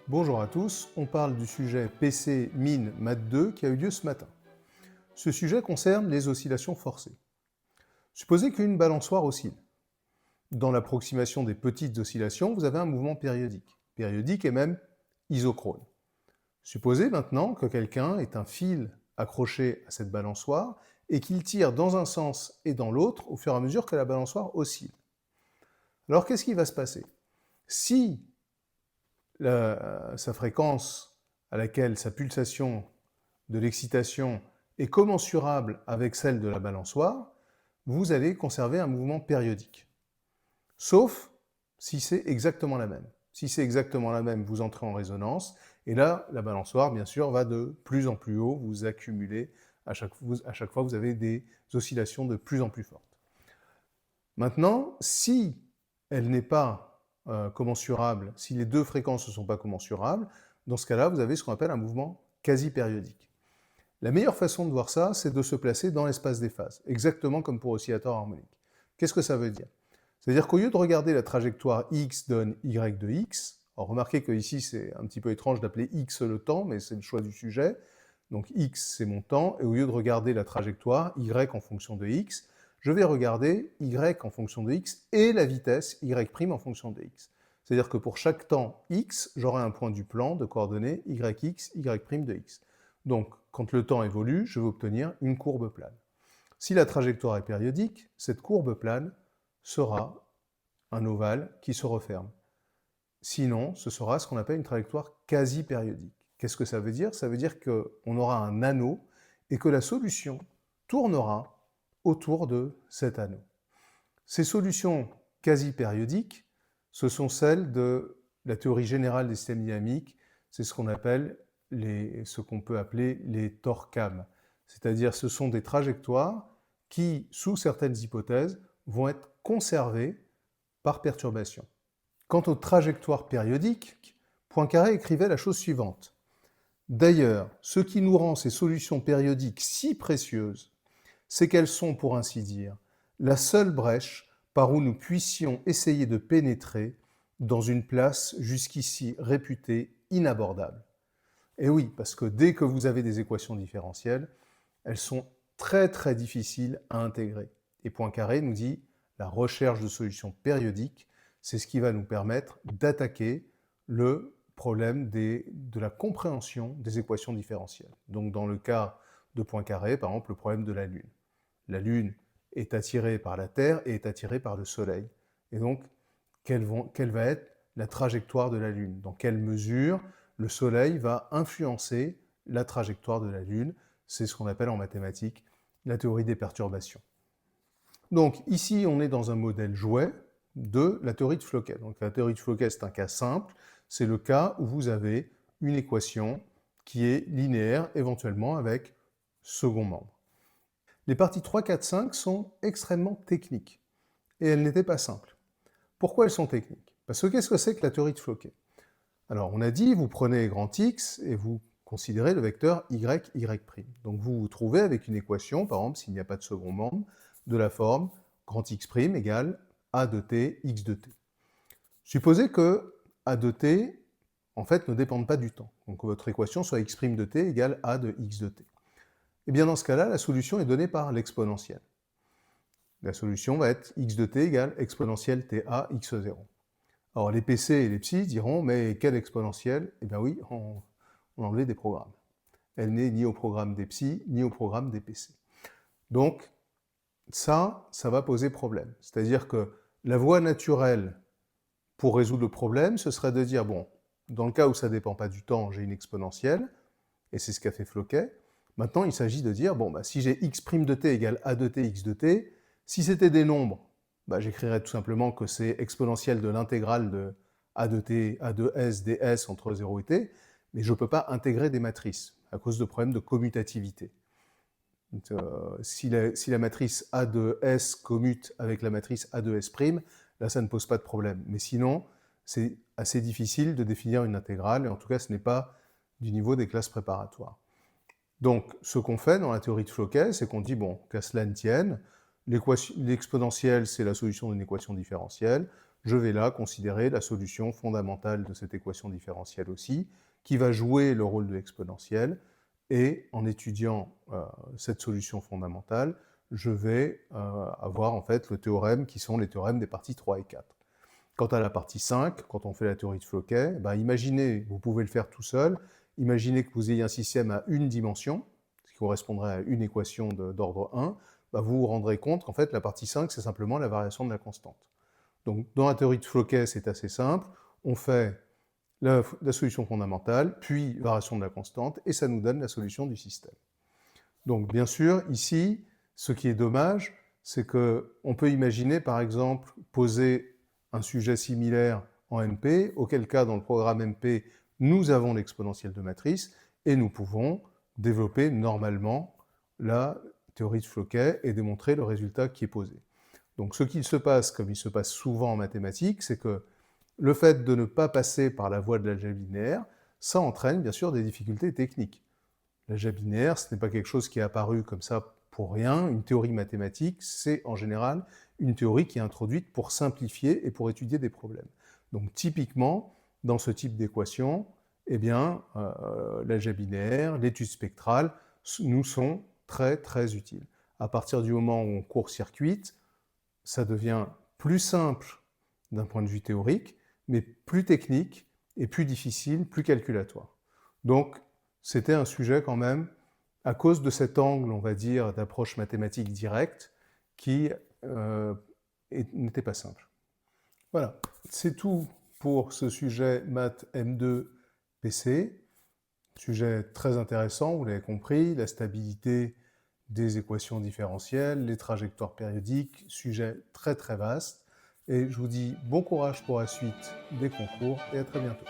Bonjour à tous, on parle du sujet PC Mine Math 2 qui a eu lieu ce matin. Ce sujet concerne les oscillations forcées. Supposez qu'une balançoire oscille. Dans l'approximation des petites oscillations, vous avez un mouvement périodique et même isochrone. Supposez maintenant que quelqu'un ait un fil accroché à cette balançoire et qu'il tire dans un sens et dans l'autre au fur et à mesure que la balançoire oscille. Alors qu'est-ce qui va se passer? Si sa fréquence à laquelle sa pulsation de l'excitation est commensurable avec celle de la balançoire, vous allez conserver un mouvement périodique. Sauf si c'est exactement la même. Si c'est exactement la même, vous entrez en résonance, et là, la balançoire, bien sûr, va de plus en plus haut, vous accumulez, à chaque fois, vous avez des oscillations de plus en plus fortes. Maintenant, si elle n'est pas commensurable, si les deux fréquences ne sont pas commensurables, dans ce cas-là, vous avez ce qu'on appelle un mouvement quasi-périodique. La meilleure façon de voir ça, c'est de se placer dans l'espace des phases, exactement comme pour oscillateur harmonique. Qu'est-ce que ça veut dire? C'est-à-dire qu'au lieu de regarder la trajectoire x donne y de x, alors remarquez que ici c'est un petit peu étrange d'appeler x le temps, mais c'est le choix du sujet, donc x c'est mon temps, et au lieu de regarder la trajectoire y en fonction de x, je vais regarder y en fonction de x et la vitesse y' en fonction de x. C'est-à-dire que pour chaque temps x, j'aurai un point du plan de coordonnées yx, y' de x. Donc, quand le temps évolue, je vais obtenir une courbe plane. Si la trajectoire est périodique, cette courbe plane sera un ovale qui se referme. Sinon, ce sera ce qu'on appelle une trajectoire quasi-périodique. Qu'est-ce que ça veut dire? Ça veut dire qu'on aura un anneau et que la solution tournera autour de cet anneau. Ces solutions quasi-périodiques, ce sont celles de la théorie générale des systèmes dynamiques, c'est ce qu'on appelle ce qu'on peut appeler les torcam, c'est-à-dire ce sont des trajectoires qui, sous certaines hypothèses, vont être conservées par perturbation. Quant aux trajectoires périodiques, Poincaré écrivait la chose suivante. D'ailleurs, ce qui nous rend ces solutions périodiques si précieuses, c'est qu'elles sont, pour ainsi dire, la seule brèche par où nous puissions essayer de pénétrer dans une place jusqu'ici réputée inabordable. Et oui, parce que dès que vous avez des équations différentielles, elles sont très très difficiles à intégrer. Et Poincaré nous dit, la recherche de solutions périodiques, c'est ce qui va nous permettre d'attaquer le problème de la compréhension des équations différentielles. Donc dans le cas de Poincaré, par exemple, le problème de la Lune. La Lune est attirée par la Terre et est attirée par le Soleil. Et donc, quelle va être la trajectoire de la Lune? Dans quelle mesure le Soleil va influencer la trajectoire de la Lune? C'est ce qu'on appelle en mathématiques la théorie des perturbations. Donc ici, on est dans un modèle jouet de la théorie de Floquet. Donc la théorie de Floquet, c'est un cas simple. C'est le cas où vous avez une équation qui est linéaire, éventuellement avec second membre. Les parties 3, 4, 5 sont extrêmement techniques. Et elles n'étaient pas simples. Pourquoi elles sont techniques? Parce que qu'est-ce que c'est que la théorie de Floquet? Alors on a dit, vous prenez grand X et vous considérez le vecteur y, y'. Donc vous vous trouvez avec une équation, par exemple, s'il n'y a pas de second membre, de la forme grand X' égale A de t, X de t. Supposez que A de t, en fait, ne dépende pas du temps. Donc que votre équation soit X' de t égale A de X de t. Et bien dans ce cas-là, la solution est donnée par l'exponentielle. La solution va être X de t égale exponentielle ta x0. Alors les PC et les psy diront, mais quelle exponentielle? Eh bien oui, on a enlevé des programmes. Elle n'est ni au programme des psy, ni au programme des PC. Donc, ça va poser problème. C'est-à-dire que la voie naturelle pour résoudre le problème, ce serait de dire, bon, dans le cas où ça ne dépend pas du temps, j'ai une exponentielle, et c'est ce qu'a fait Floquet. Maintenant, il s'agit de dire, bon, bah, si j'ai x' de t égale a de t, x de t, si c'était des nombres, bah, j'écrirais tout simplement que c'est exponentielle de l'intégrale de a de t, a de s, ds entre 0 et t, mais je ne peux pas intégrer des matrices à cause de problèmes de commutativité. Si la matrice A de S commute avec la matrice A de S', là ça ne pose pas de problème. Mais sinon, c'est assez difficile de définir une intégrale, et en tout cas ce n'est pas du niveau des classes préparatoires. Donc ce qu'on fait dans la théorie de Floquet, c'est qu'on dit, bon, qu'à cela ne tienne, l'exponentielle c'est la solution d'une équation différentielle, je vais là considérer la solution fondamentale de cette équation différentielle aussi, qui va jouer le rôle de l'exponentielle, et en étudiant cette solution fondamentale, je vais avoir en fait le théorème qui sont les théorèmes des parties 3 et 4. Quant à la partie 5, quand on fait la théorie de Floquet, ben imaginez, vous pouvez le faire tout seul, imaginez que vous ayez un système à une dimension, ce qui correspondrait à une équation d'ordre 1, ben vous vous rendrez compte qu'en fait la partie 5, c'est simplement la variation de la constante. Donc dans la théorie de Floquet, c'est assez simple, on fait la solution fondamentale, puis variation de la constante, et ça nous donne la solution du système. Donc bien sûr, ici, ce qui est dommage, c'est qu'on peut imaginer par exemple poser un sujet similaire en MP, auquel cas dans le programme MP, nous avons l'exponentielle de matrice, et nous pouvons développer normalement la théorie de Floquet et démontrer le résultat qui est posé. Donc ce qu'il se passe, comme il se passe souvent en mathématiques, c'est que le fait de ne pas passer par la voie de l'algèbre binaire, ça entraîne bien sûr des difficultés techniques. L'algèbre binaire, ce n'est pas quelque chose qui est apparu comme ça pour rien. Une théorie mathématique, c'est en général une théorie qui est introduite pour simplifier et pour étudier des problèmes. Donc typiquement, dans ce type d'équation, eh bien, l'algèbre binaire, l'étude spectrale nous sont très très utiles. À partir du moment où on court-circuite, ça devient plus simple d'un point de vue théorique, mais plus technique et plus difficile, plus calculatoire. Donc, c'était un sujet quand même, à cause de cet angle, on va dire, d'approche mathématique directe, qui n'était pas simple. Voilà, c'est tout pour ce sujet maths M2 PC. Sujet très intéressant, vous l'avez compris, la stabilité des équations différentielles, les trajectoires périodiques, sujet très très vaste. Et je vous dis bon courage pour la suite des concours et à très bientôt.